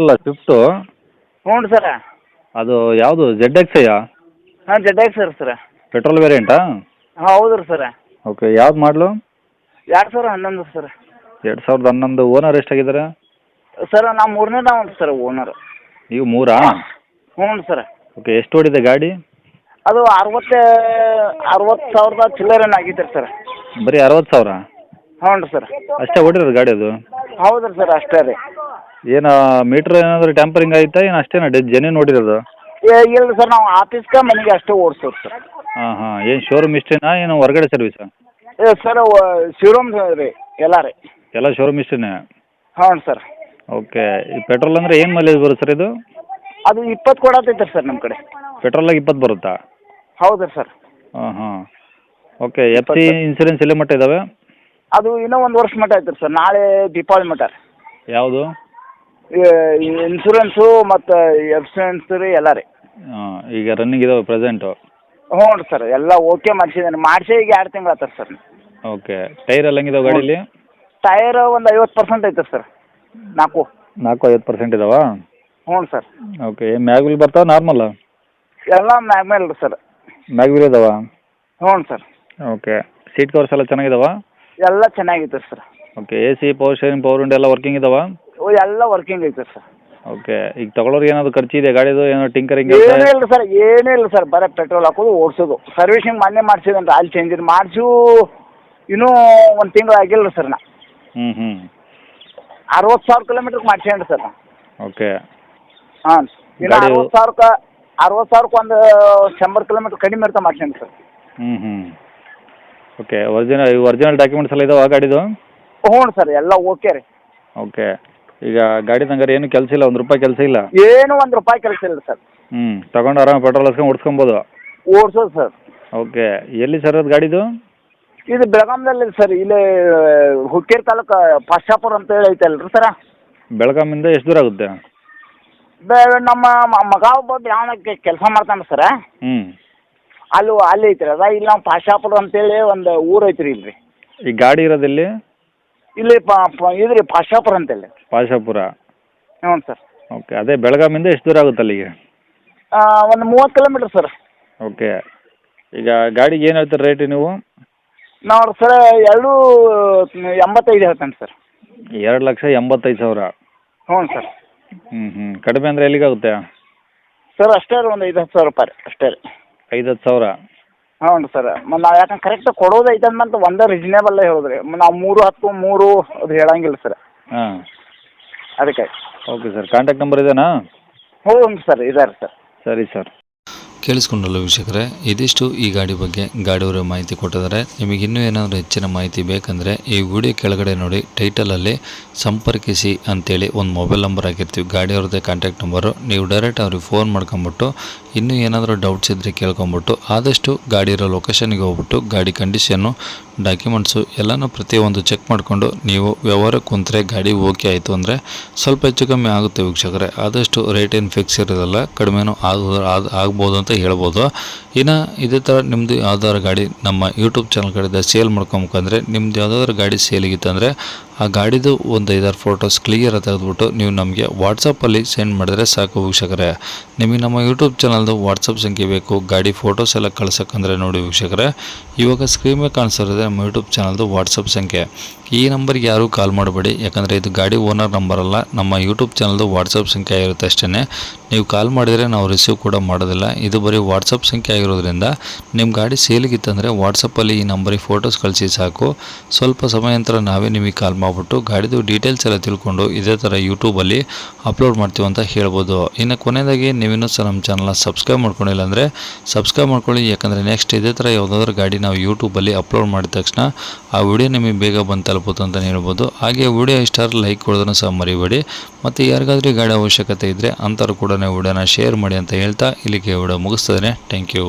ಅಲ್ಲ ಸ್ವಿಫ್ಟು. ಹ್ಞೂ ಸರ. ಅದು ಯಾವುದು ಜೆಡ್ ಎಕ್ಸೆಯಾ? ಹಾಂ ಜೆಡ್ ಎಕ್ಸ್ ಸರ್. ಪೆಟ್ರೋಲ್ ವೇರಿಯಂಟಾ? ಹಾಂ ಹೌದು ರೀ ಸರ. ಓಕೆ, ಯಾವ್ದು ಮಾಡಲು? 2011 ಸರ್. 2011. ಓನರ್ ಎಷ್ಟಾಗಿದ್ದಾರೆ? ಸರ್ ನಾವು ಮೂರನೇ ನಾವು ಸರ್ ಓನರ್. ನೀವು ಮೂರಾ? ಹ್ಞೂ ಸರ್. ಓಕೆ, ಎಷ್ಟು ಓಡಿದೆ ಗಾಡಿ? ಅದು 60,000 ಚಿಲ್ಲರೇನು ಆಗೈತೆ ರೀ ಸರ್. ಬರೀ 60,000? ಹ್ಞೂ ರೀ ಸರ್. ಅಷ್ಟೇ ಓಡಿರೋದು ಗಾಡಿ ಅದು? ಹೌದು ರೀ ಸರ್, ಅಷ್ಟೇ ರೀ. ಏನು ಮೀಟ್ರ್ ಏನಾದರೂ ಟ್ಯಾಂಪರಿಂಗ್ ಆಯ್ತಾ ಏನು ಅಷ್ಟೇನಾ ಜೆನ್ಯೂನ್ ಓಡಿರೋದು? ಇಲ್ಲ ಸರ್, ನಾವು ಆಫೀಸ್ಗೆ ಮನೆಗೆ ಅಷ್ಟೇ ಓಡಿಸೋದು ಸರ್. ಹಾಂ ಹಾಂ, ಏನು ಶೋರೂಮ್ ಇಷ್ಟೇನಾ ಏನು ಹೊರಗಡೆ ಸರ್ವಿಸಾ? ಸರ್ ಶಿವರಾಮ್ ರೀ ಎಲ್ಲ ರೀ. ಎಲ್ಲ ಶೋರೂಮ್ ಇಷ್ಟೇನೆ? ಹ್ಞೂ ಸರ್. ಓಕೆ, ಈ ಪೆಟ್ರೋಲ್ ಅಂದರೆ ಏನು ಮೈಲೇಜ್ ಬರುತ್ತೆ ಸರ್ ಇದು? ಅದು 20 ಕೊಡತೈತೆ ಸರ್ ನಮ್ಮ ಕಡೆ. ಪೆಟ್ರೋಲಾಗಿ 20 ಬರುತ್ತಾ? ಹೌದು ಸರ್. ಹಾಂ ಹಾಂ. ಓಕೆ, ಎಫ್ ಸಿ ಇನ್ಸೂರೆನ್ಸ್ ಎಲ್ಲಿ ಮಟ್ಟ ಇದ್ದಾವೆ? ಅದು ಇನ್ನೂ 1 ವರ್ಷ ಮಟ್ಟ ಐತೆ ಸರ್, ನಾಳೆ ದೀಪಾವಳಿ ಮಟ್ಟ. ಯಾವುದು? ಇನ್ಸೂರೆನ್ಸು ಮತ್ತು ಎಫ್ಸೆನ್ಸ್ ರೀ ಎಲ್ಲ ರೀ. ಹಾಂ, ಈಗ ರನ್ನಿಂಗ್ ಇದಾವೆ ಪ್ರೆಸೆಂಟು? ಹ್ಞೂ ರೀ ಸರ್, ಎಲ್ಲ ಓಕೆ ಮಾಡಿಸಿದ್ದೇನೆ. ಮಾಡಿಸಿ ಈಗ 2 ತಿಂಗಳು ಆಗ್ತದೆ ಸರ್. ಓಕೆ, ಟೈರ್ ಎಲ್ಲ ಹೆಂಗಿದಾವೆ ಗಾಡೀಲಿ? ಟೈರ್ ಒಂದು 50% ಐತೆ ಸರ್. 50% ಇದಾವಾ? ಹ್ಞೂ ಸರ್. ಓಕೆ, ಮ್ಯಾಗ್ ವೀಲ್ ಬರ್ತಾವೆ ನಾರ್ಮಲ್? ಎಲ್ಲ ಮ್ಯಾಗ್ಮೇಲ್ ರೀ ಸರ್. Mag wheel ಇದಾವಾ? ಹ್ಞೂ ಸರ್. ಓಕೆ, ಸೀಟ್ ಕವರ್ಸ್ ಎಲ್ಲ ಚೆನ್ನಾಗಿದಾವಾ? ಎಲ್ಲ ಚೆನ್ನಾಗೈತೆ sir. Okay, A C, power steering, power window ಎಲ್ಲ ವರ್ಕಿಂಗ್ ಇದಾವಾ? ಎಲ್ಲ ವರ್ಕಿಂಗ್ ಐತೆ ಸರ್. ಓಕೆ, ಈಗ ತಗೊಳ್ಳೋರಿಗೆ ಏನಾದರೂ ಖರ್ಚಿದೆ ಗಾಡಿದು? ಏನೋ ಟಿಂಕರಿಂಗ್? ಏನೂ ಇಲ್ಲ ಸರ್, ಏನೂ ಇಲ್ಲ ಸರ್, ಬರೀ ಪೆಟ್ರೋಲ್ ಹಾಕೋದು ಓಡಿಸೋದು. ಸರ್ವಿಸಿಂಗ್ ಮೊನ್ನೆ ಮಾಡಿಸಿದಂತ ಆಯಿಲ್ ಚೇಂಜ್ ಮಾಡಿಸು ಇನ್ನೂ 1 ತಿಂಗಳು ಆಗಿಲ್ಲ ಸರ್. ನಾ ಹ್ಞೂ 60,000 ಕಿಲೋಮೀಟ್ರಿಗೆ ಮಾಡಿಸ್ಯಾನ್ರಿ ಸರ್. ಓಕೆ. ಹಾಂ, ಇನ್ನು ಗಾಡಿ 60,000 ಒಂದು 100 ಕಿಲೋಮೀಟ್ರ್ ಕಡಿಮೆ ಇರ್ತಾ ಮಾಡಿಸ್ಯಾನ್ರಿ ಸರ್. ಹ್ಞೂ ಓಕೆ, ಒರಿಜಿನಲ್ ಡಾಕ್ಯುಮೆಂಟ್ಸ್ ಎಲ್ಲ ಇದಾವೆ ಗಾಡಿದು? ಹ್ಞೂ ಸರ್, ಎಲ್ಲ ಓಕೆ ರೀ. ಓಕೆ, ಈಗ ಗಾಡಿ ನಂಗಾರೆ ಏನು ಕೆಲಸ ಇಲ್ಲ, 1 ರೂಪಾಯಿ ಕೆಲಸ ಇಲ್ಲ? ಏನು 1 ರೂಪಾಯಿ ಕೆಲಸ ಇಲ್ಲ ಸರ್. ತಗೊಂಡು ಆರಾಮ ಪೆಟ್ರೋಲ್ ಹಾಕ್ಸ್ಕೊಂಡು ಓಡಿಸ್ಕೊಬೋದು? ಓಡಿಸೋದು ಸರ್. ಓಕೆ, ಎಲ್ಲಿ ಸರ್ ಅದು ಗಾಡಿದು? ಇದು ಬೆಳಗಾಂದಲ್ಲಿ ಸರ್, ಇಲ್ಲಿ ಹುಕ್ಕೇರಿ ತಾಲೂಕು ಪಾಶಾಪುರ ಅಂತ ಹೇಳಿ ಐತಲ್ರಿ ಸರ. ಬೆಳಗಾಮಿಂದ ಎಷ್ಟು ದೂರ ಆಗುತ್ತೆ? ನಮ್ಮ ಮಗ ಒಬ್ಬ ಯಾವನ ಕೆಲಸ ಮಾಡ್ತಾನೆ ಸರ. ಅಲ್ಲಿ ಐತ್ರಿ ಅದ. ಇಲ್ಲಿ ನಾವು ಪಾಶಾಪುರ ಅಂತೇಳಿ ಒಂದು ಊರು ಐತ್ರಿ ಇಲ್ರಿ. ಈ ಗಾಡಿ ಇರೋದಿಲ್ಲಿ? ಇಲ್ಲಿ ಇದ್ರಿ ಪಾಶಾಪುರ ಅಂತೇಳಿ. ಪಾಶಾಪುರ? ಹ್ಞೂ ಸರ್. ಓಕೆ, ಅದೇ ಬೆಳಗಾಮಿಂದ ಎಷ್ಟು ದೂರ ಆಗುತ್ತೆ ಅಲ್ಲಿಗೆ? ಒಂದು 30 ಕಿಲೋಮೀಟ್ರ್ ಸರ್. ಓಕೆ, ಈಗ ಗಾಡಿಗೆ ಏನು ಹೇಳ್ತೀರಿ ರೇಟ್ ನೀವು? ನಾವು ಸರ್ 285 ಹೇಳ್ತೇನೆ ಸರ್. 2,85,000? ಹ್ಞೂ ಸರ್. ಕಡಿಮೆ ಅಂದರೆ ಎಲ್ಲಿಗಾಗುತ್ತೆ ಸರ್? ಅಷ್ಟೇ ರೀ, ಒಂದು 5,000 ರೂಪಾಯಿ ರೀ ಅಷ್ಟೇ ರೀ. 5,000? ಹ್ಞೂ ಸರ್. ನಾವು ಯಾಕಂದ್ರೆ ಕರೆಕ್ಟ್ ಕೊಡೋದು ಐತೆ ಅಂತ ಒಂದೇ ರೀಸನೇಬಲ್ ಹೇಳಿದ್ರಿ. ನಾವು 310 ಅದು ಹೇಳಂಗಿಲ್ಲ ಸರ್. ಹಾಂ, ಅದಕ್ಕೆ. ಓಕೆ ಸರ್, ಕಾಂಟ್ಯಾಕ್ಟ್ ನಂಬರ್ ಇದೇನಾ? ಹ್ಞೂ ಸರ್, ಇದಾರೆ ಸರ್. ಸರಿ ಸರ್. ಕೇಳಿಸ್ಕೊಂಡಲ್ಲ ವೀಕ್ಷಕರೇ, ಇದಿಷ್ಟು ಈ ಗಾಡಿ ಬಗ್ಗೆ ಗಾಡಿಯವರ ಮಾಹಿತಿ ಕೊಟ್ಟಿದ್ದಾರೆ. ನಿಮಗೆ ಇನ್ನೂ ಏನಾದರೂ ಹೆಚ್ಚಿನ ಮಾಹಿತಿ ಬೇಕಂದರೆ ಈ ವಿಡಿಯೋ ಕೆಳಗಡೆ ನೋಡಿ, ಟೈಟಲಲ್ಲಿ ಸಂಪರ್ಕಿಸಿ ಅಂತೇಳಿ ಒಂದು ಮೊಬೈಲ್ ನಂಬರ್ ಹಾಕಿರ್ತೀವಿ, ಗಾಡಿಯವ್ರದ್ದೇ ಕಾಂಟ್ಯಾಕ್ಟ್ ನಂಬರು. ನೀವು ಡೈರೆಕ್ಟ್ ಅವ್ರಿಗೆ ಫೋನ್ ಮಾಡ್ಕೊಂಬಿಟ್ಟು ಇನ್ನೂ ಏನಾದರೂ ಡೌಟ್ಸ್ ಇದ್ದರೆ ಕೇಳ್ಕೊಂಬಿಟ್ಟು ಆದಷ್ಟು ಗಾಡಿ ಇರೋ ಲೊಕೇಶನ್ಗೆ ಹೋಗ್ಬಿಟ್ಟು ಗಾಡಿ ಕಂಡೀಷನ್ನು, ಡಾಕ್ಯುಮೆಂಟ್ಸು ಎಲ್ಲನೂ ಪ್ರತಿಯೊಂದು ಚೆಕ್ ಮಾಡಿಕೊಂಡು ನೀವು ವ್ಯವಹಾರಕ್ಕೆ ಕುಂತರೆ ಗಾಡಿ ಓಕೆ ಆಯಿತು ಅಂದರೆ ಸ್ವಲ್ಪ ಹೆಚ್ಚು ಕಮ್ಮಿ ಆಗುತ್ತೆ ವೀಕ್ಷಕರೇ. ಆದಷ್ಟು ರೇಟ್ ಏನು ಫಿಕ್ಸ್ ಇರೋದಲ್ಲ, ಕಡಿಮೆನೂ ಆಗ್ಬೋದು ಅಂತ ಹೇಳ್ಬೋದು. ಇನ್ನು ಇದೇ ಥರ ನಿಮ್ಮದು ಯಾವ್ದಾದ್ರು ಗಾಡಿ ನಮ್ಮ ಯೂಟ್ಯೂಬ್ ಚಾನಲ್ ಕಡೆಯಿಂದ ಸೇಲ್ ಮಾಡ್ಕೊಬೇಕಂದ್ರೆ, ನಿಮ್ದು ಯಾವುದಾದ್ರು ಗಾಡಿ ಸೇಲಿಗಿತ್ತಂದರೆ ಆ ಗಾಡಿದು ಒಂದು 5-6 ಫೋಟೋಸ್ ಕ್ಲಿಯರ್ ತೆಗೆದುಬಿಟ್ಟು ನೀವು ನಮಗೆ ವಾಟ್ಸಪ್ಪಲ್ಲಿ ಸೆಂಡ್ ಮಾಡಿದ್ರೆ ಸಾಕು ವೀಕ್ಷಕರೇ. ನಿಮಗೆ ನಮ್ಮ ಯೂಟ್ಯೂಬ್ ಚಾನಲ್ದು ವಾಟ್ಸಪ್ ಸಂಖ್ಯೆ ಬೇಕು ಗಾಡಿ ಫೋಟೋಸ್ ಎಲ್ಲ ಕಳ್ಸೋಕ್ಕಂದ್ರೆ ನೋಡಿ ವೀಕ್ಷಕರೇ, ಇವಾಗ ಸ್ಕ್ರೀನ್ ಮೇಲೆ ಕಾಣಿಸಿರೋದೆ ನಮ್ಮ ಯೂಟ್ಯೂಬ್ ಚಾನಲ್ದು ವಾಟ್ಸಪ್ ಸಂಖ್ಯೆ. ಈ ನಂಬರ್ಗೆ ಯಾರೂ ಕಾಲ್ ಮಾಡಬೇಡಿ, ಯಾಕಂದರೆ ಇದು ಗಾಡಿ ಓನರ್ ನಂಬರ್ ಅಲ್ಲ, ನಮ್ಮ ಯೂಟ್ಯೂಬ್ ಚಾನಲ್ದು ವಾಟ್ಸಪ್ ಸಂಖ್ಯೆ ಆಗಿರುತ್ತೆ ಅಷ್ಟೇ. ನೀವು ಕಾಲ್ ಮಾಡಿದರೆ ನಾವು ರಿಸೀವ್ ಕೂಡ ಮಾಡೋದಿಲ್ಲ, ಇದು ಬರೀ ವಾಟ್ಸಪ್ ಸಂಖ್ಯೆ ಆಗಿರೋದ್ರಿಂದ ನಿಮ್ಮ ಗಾಡಿ ಸೇಲಿಗಿತ್ತಂದರೆ ವಾಟ್ಸಪ್ಪಲ್ಲಿ ಈ ನಂಬರಿಗೆ ಫೋಟೋಸ್ ಕಳಿಸಿ ಸಾಕು. ಸ್ವಲ್ಪ ಸಮಯ ನಂತರ ನಾವೇ ನಿಮಗೆ ಕಾಲ್ ಮಾಡಿಬಿಟ್ಟು ಗಾಡಿದು ಡೀಟೇಲ್ಸ್ ಎಲ್ಲ ತಿಳ್ಕೊಂಡು ಇದೇ ಥರ ಯೂಟ್ಯೂಬಲ್ಲಿ ಅಪ್ಲೋಡ್ ಮಾಡ್ತೀವಿ ಅಂತ ಹೇಳ್ಬೋದು. ಇನ್ನು ಕೊನೆಯದಾಗಿ ನೀವಿನ್ನೂ ಸಹ ನಮ್ಮ ಚಾನಲ್ನ ಸಬ್ಸ್ಕ್ರೈಬ್ ಮಾಡ್ಕೊಂಡಿಲ್ಲ ಅಂದರೆ ಸಬ್ಸ್ಕ್ರೈಬ್ ಮಾಡ್ಕೊಳ್ಳಿ, ಯಾಕಂದರೆ ನೆಕ್ಸ್ಟ್ ಇದೇ ಥರ ಯಾವುದಾದ್ರೂ ಗಾಡಿ ನಾವು ಯೂಟ್ಯೂಬಲ್ಲಿ ಅಪ್ಲೋಡ್ ಮಾಡಿದ ತಕ್ಷಣ ಆ ವಿಡಿಯೋ ನಿಮಗೆ ಬೇಗ ಬಂದು ತಲುಪುತ್ತೆ ಅಂತ ಹೇಳ್ಬೋದು. ಹಾಗೆ ವಿಡಿಯೋ ಇಷ್ಟ ಲೈಕ್ ಕೊಡೋದನ್ನು ಸಹ ಮರಿಬೇಡಿ. ಮತ್ತು ಯಾರಿಗಾದ್ರೂ ಗಾಡಿ ಅವಶ್ಯಕತೆ ಇದ್ದರೆ ಅಂಥವ್ರು ಕೂಡ ವಿಡಿಯೋನ ಶೇರ್ ಮಾಡಿ ಅಂತ ಹೇಳ್ತಾ ಇಲ್ಲಿಗೆ ವಿಡಿಯೋ ಮುಗಿಸ್ತದೆ. Thank you.